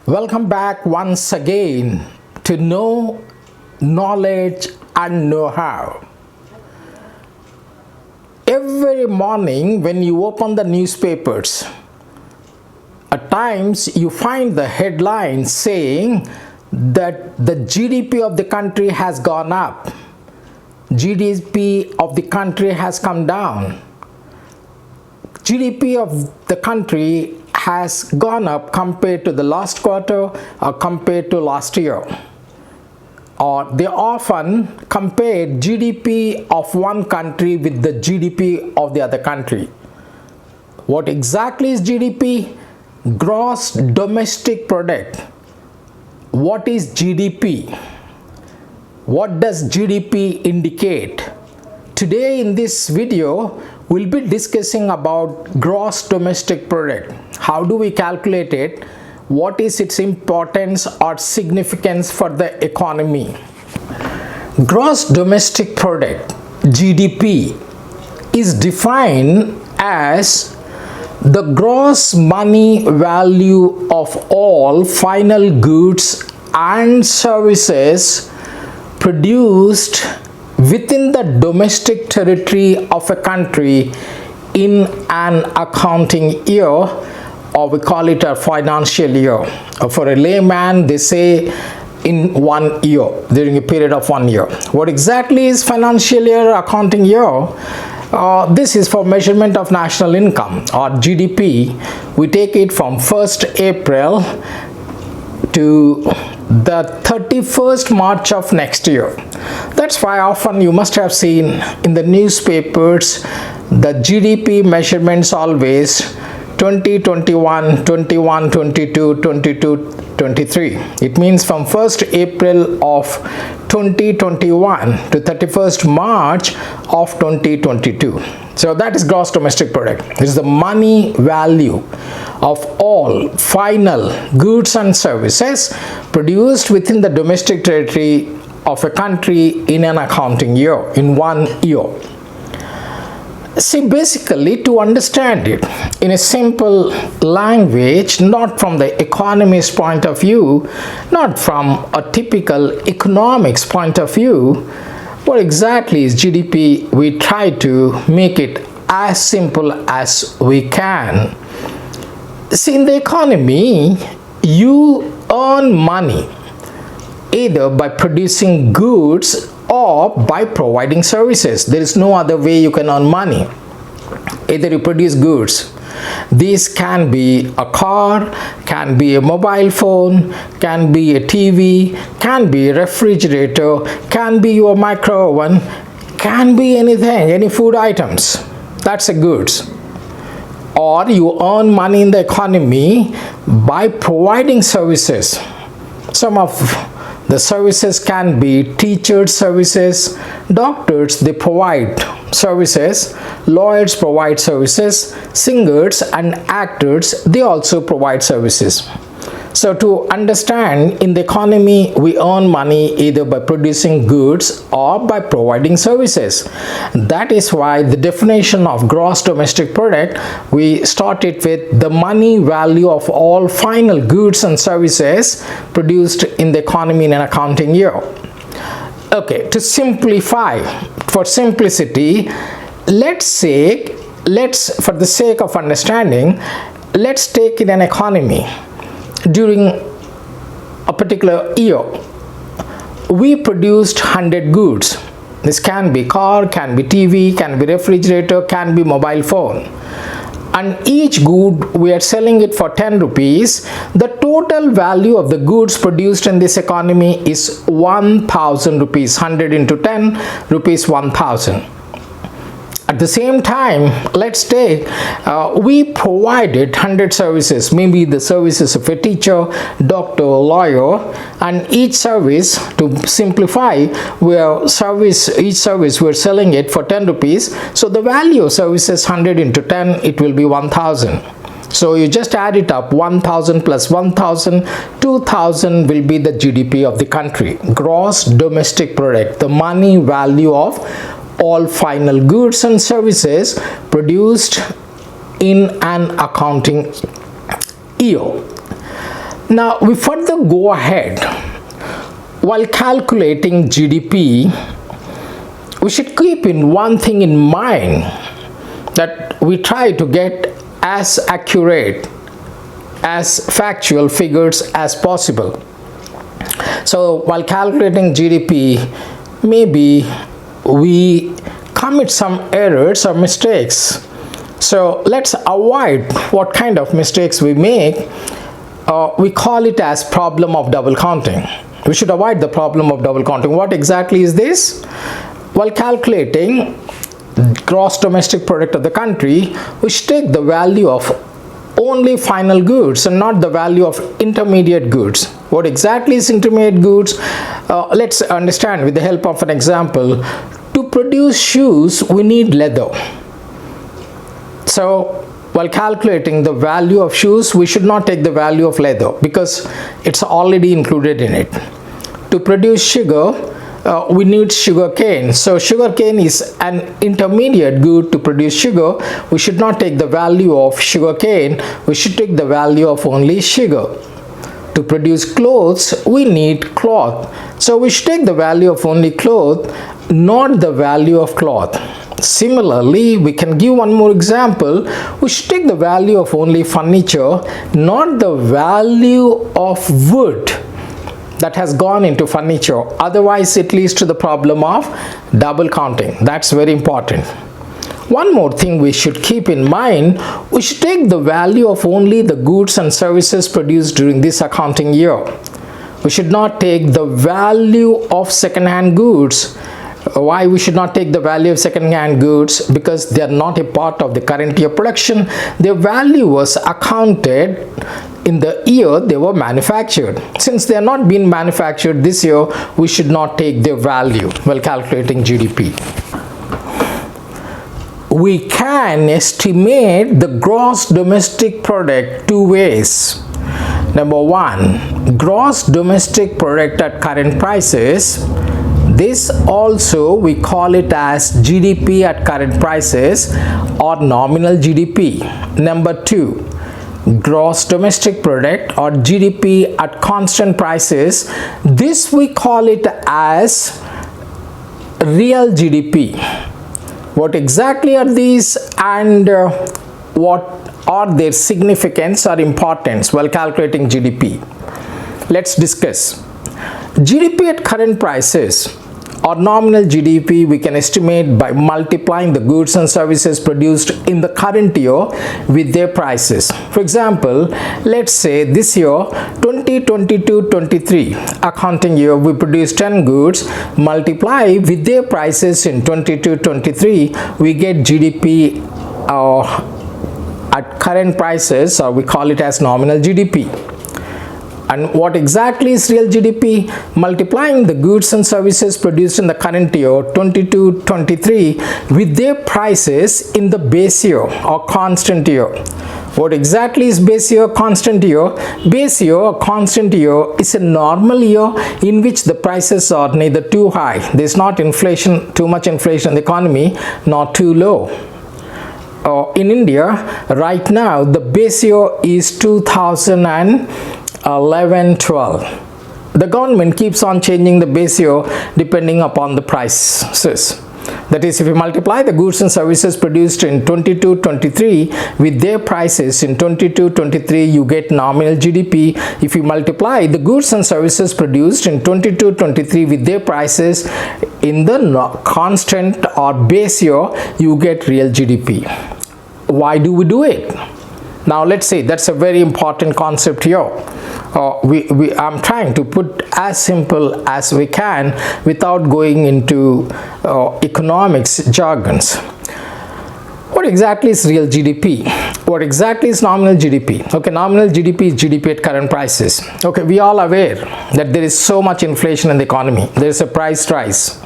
Welcome back once again to Know Knowledge and Know-how. Every morning when you open the newspapers, at times you find the headline saying that the GDP of the country has gone up, GDP of the country has come down, GDP of the country has gone up compared to the last quarter or compared to last year. Or they often compare GDP of one country with the GDP of the other country. What exactly is GDP? Gross Domestic Product. What is GDP? What does GDP indicate? Today in this video, we'll be discussing about gross domestic product. How do we calculate it? What is its importance or significance for the economy? Gross domestic product, GDP, is defined as the gross money value of all final goods and services produced within the domestic territory of a country in an accounting year, or we call it a financial year. For a layman, they say in 1 year, during a period of 1 year. What exactly is financial year or accounting year? This is for measurement of national income or GDP. We take it from 1st April to the 31st March of next year. That's why often you must have seen in the newspapers the GDP measurements always 2021, 21, 22, 22, 23. It means from 1st April of 2021 to 31st March of 2022. So that is gross domestic product. It is the money value of all final goods and services produced within the domestic territory of a country in an accounting year, in 1 year. See, basically, to understand it in a simple language, not from the economist point of view, not from a typical economics point of view, what exactly is GDP? We try to make it as simple as we can. See, in the economy, you earn money either by producing goods or by providing services. There is no other way you can earn money. Either you produce goods. These can be a car, can be a mobile phone, can be a TV, can be a refrigerator, can be your micro oven, can be anything, any food items. That's a goods. Or you earn money in the economy by providing services. Some of the services can be teacher services, doctors, they provide services, lawyers provide services, singers and actors, they also provide services. So to understand, in the economy, we earn money either by producing goods or by providing services. That is why the definition of gross domestic product, we start it with the money value of all final goods and services produced in the economy in an accounting year. Okay, to simplify, for simplicity, let's for the sake of understanding, let's take in an economy. During a particular year, we produced 100 goods. This can be car, can be TV, can be refrigerator, can be mobile phone. And each good, we are selling it for 10 rupees. The total value of the goods produced in this economy is 1,000 rupees. 100 into 10, rupees 1,000. At the same time, let's take, we provided 100 services, maybe the services of a teacher, doctor, lawyer, and each service, to simplify, each service we're selling it for 10 rupees. So the value of services 100 into 10, it will be 1,000. So you just add it up, 1,000 plus 1,000, 2,000 will be the GDP of the country. Gross domestic product, the money value of all final goods and services produced in an accounting year. Now we further go ahead. While calculating GDP, we should keep in one thing in mind, that we try to get as accurate, as factual figures as possible. So while calculating GDP, maybe we commit some errors or mistakes. So let's avoid what kind of mistakes we make. We call it as problem of double counting. We should avoid the problem of double counting. What exactly is this? While calculating gross domestic product of the country, we should take the value of only final goods and not the value of intermediate goods. What exactly is intermediate goods? Let's understand with the help of an example. To produce shoes, we need leather. So while calculating the value of shoes, we should not take the value of leather because it's already included in it. To produce sugar, we need sugar cane. So sugar cane is an intermediate good to produce sugar. We should not take the value of sugar cane. We should take the value of only sugar. To produce clothes, we need cloth. So we should take the value of only cloth, not the value of cloth. Similarly, we can give one more example. We should take the value of only furniture, not the value of wood that has gone into furniture. Otherwise, it leads to the problem of double counting. That's very important. One more thing we should keep in mind, we should take the value of only the goods and services produced during this accounting year. We should not take the value of second-hand goods. Why we should not take the value of second-hand goods? Because they are not a part of the current year production. Their value was accounted in the year they were manufactured. Since they are not being manufactured this year, we should not take their value while calculating GDP. We can estimate the gross domestic product two ways. Number one, gross domestic product at current prices. This also we call it as GDP at current prices or nominal GDP. Number two, gross domestic product or GDP at constant prices. This we call it as real GDP. What exactly are these and what are their significance or importance while calculating GDP? Let's discuss. GDP at current prices or nominal GDP we can estimate by multiplying the goods and services produced in the current year with their prices. For example, let's say this year 2022-23 accounting year we produced 10 goods, multiply with their prices in 22-23, we get GDP at current prices, or we call it as nominal GDP. And what exactly is real GDP? Multiplying the goods and services produced in the current year 22-23 with their prices in the base year or constant year. What exactly is base year, constant year? Base year or constant year is a normal year in which the prices are neither too high, there is not inflation, too much inflation in the economy, nor too low. In India right now the base year is 2011-12. The government keeps on changing the base year depending upon the prices. That is, if you multiply the goods and services produced in 22-23 with their prices in 22-23, you get nominal GDP. If you multiply the goods and services produced in 22-23 with their prices in the constant or base year, you get real GDP. Why do we do it? Now let's say that's a very important concept here. I'm trying to put as simple as we can without going into economics jargons. What exactly is real GDP? What exactly is nominal GDP? Okay, nominal GDP is GDP at current prices. Okay, we all aware that there is so much inflation in the economy. There is a price rise.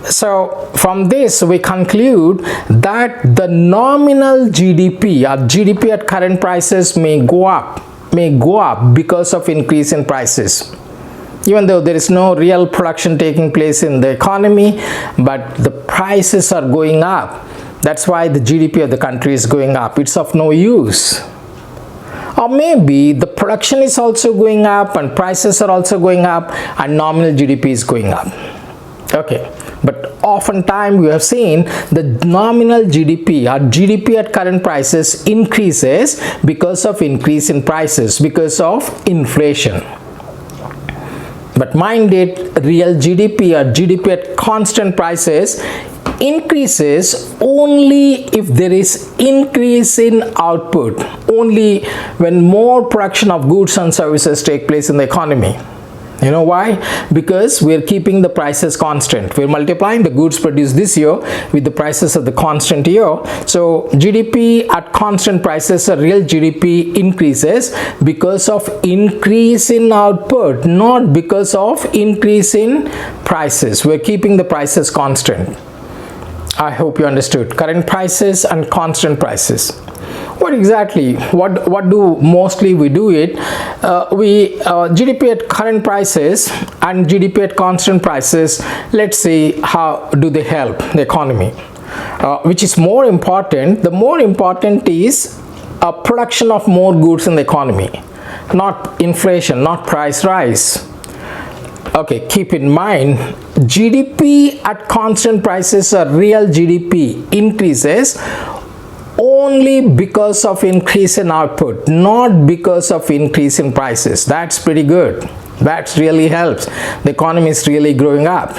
So from this we conclude that the nominal GDP or GDP at current prices may go up because of increase in prices, even though there is no real production taking place in the economy, but the prices are going up. That's why the GDP of the country is going up. It's of no use. Or maybe the production is also going up and prices are also going up and nominal GDP is going up. Okay, but oftentimes we have seen the nominal GDP or GDP at current prices increases because of increase in prices, because of inflation. But mind it, real GDP or GDP at constant prices increases only if there is increase in output, only when more production of goods and services take place in the economy. You know why? Because we're keeping the prices constant. We're multiplying the goods produced this year with the prices of the constant year. So GDP at constant prices, or real GDP, increases because of increase in output, not because of increase in prices. We're keeping the prices constant. I hope you understood. Current prices and constant prices. What exactly? What do mostly we do it? GDP at current prices and GDP at constant prices. Let's see how do they help the economy. Which is more important? The more important is a production of more goods in the economy, not inflation, not price rise. Okay, keep in mind, GDP at constant prices or real GDP increases only because of increase in output, not because of increase in prices. That's pretty good. That really helps. The economy is really growing up.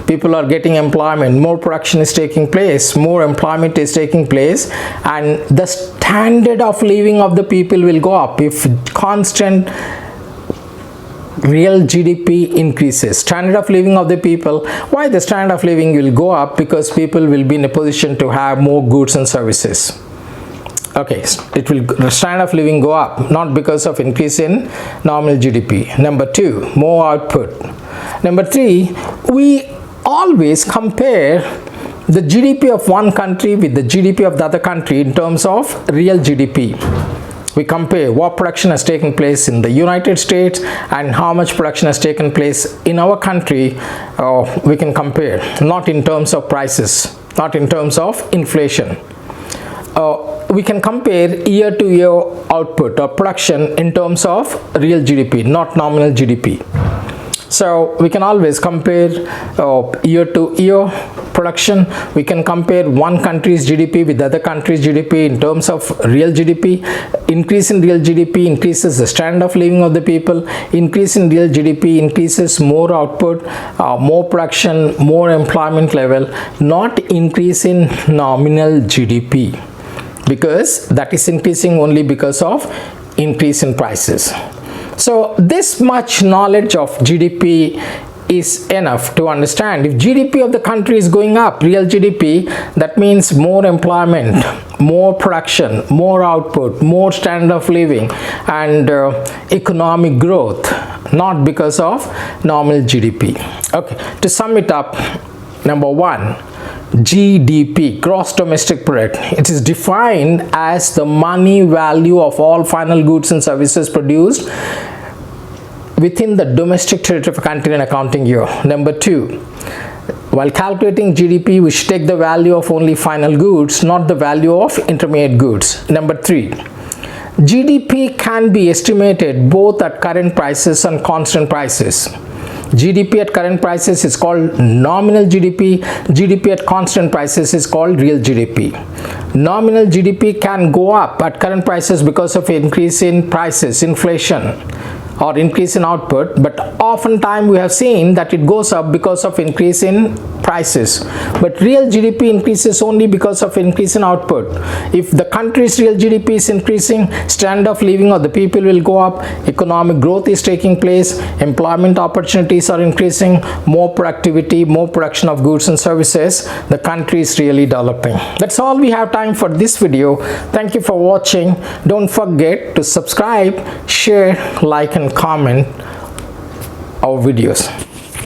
People are getting employment, more production is taking place, more employment is taking place, and the standard of living of the people will go up if constant real GDP increases. Standard of living of the people. Why the standard of living will go up? Because people will be in a position to have more goods and services. Okay, the standard of living go up, not because of increase in nominal GDP. Number 2, more output. Number 3, we always compare the GDP of one country with the GDP of the other country in terms of real GDP. We compare what production has taken place in the United States and how much production has taken place in our country. We can compare, not in terms of prices, not in terms of inflation. We can compare year to year output or production in terms of real GDP, not nominal GDP. So we can always compare year to year production. We can compare one country's GDP with the other country's GDP in terms of real GDP. Increase in real GDP increases the standard of living of the people. Increase in real GDP increases more output, more production, more employment level, not increase in nominal GDP, because that is increasing only because of increase in prices. So this much knowledge of GDP is enough to understand. If GDP of the country is going up, real GDP, that means more employment, more production, more output, more standard of living, and economic growth, not because of nominal GDP. Okay, to sum it up, number 1, GDP, gross domestic product. It is defined as the money value of all final goods and services produced within the domestic territory of a country in accounting year. Number 2, while calculating GDP, we should take the value of only final goods, not the value of intermediate goods. Number 3, GDP can be estimated both at current prices and constant prices. GDP at current prices is called nominal GDP. GDP at constant prices is called real GDP. Nominal GDP can go up at current prices because of increase in prices, inflation, or increase in output, but oftentimes we have seen that it goes up because of increase in prices. But real GDP increases only because of increase in output. If the country's real GDP is increasing, standard of living of the people will go up, economic growth is taking place, employment opportunities are increasing, more productivity, more production of goods and services, the country is really developing. That's all we have time for this video. Thank you for watching. Don't forget to subscribe, share, like and comment our videos.